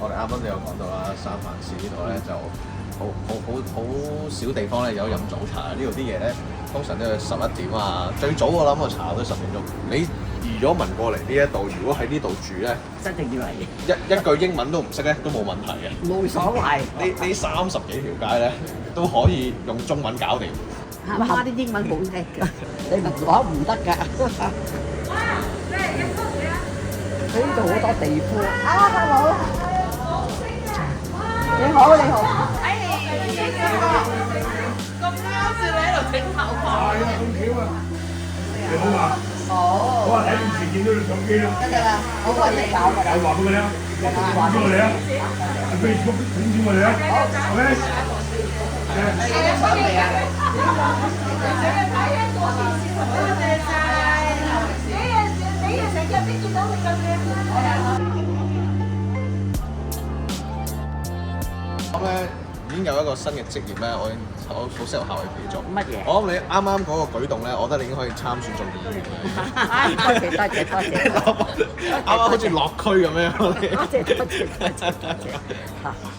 我哋啱啱都有講到啦，三藩市呢度咧就好少地方咧有飲早茶，呢度啲嘢咧通常都要11點啊，最早我諗我查都10點鐘。你移咗民過嚟呢一度，如果喺呢度住咧，一定要嚟，一句英文都唔識咧，都冇問題嘅。冇所謂。呢30幾條街咧都可以用中文搞掂。阿媽啲英文好叻㗎，你唔講唔得㗎。佢呢度好多地方。啊，好。你好，你好。咁啱先你喺度整頭髮。係啊，咁巧啊！你好嘛？哦。我話睇電視見到你相機啦。得㗎啦，我幫你搞㗎啦。你話俾佢聽，話俾我哋啊，Facebook 通知我哋啊。好，OK。咁咧已經有一個新嘅職業咧，我已經好適合考慮俾做。乜嘢？我諗你啱啱嗰個舉動咧，我覺得你已經可以參選做議員嘅。多謝。啱啱好似落區咁樣。多謝。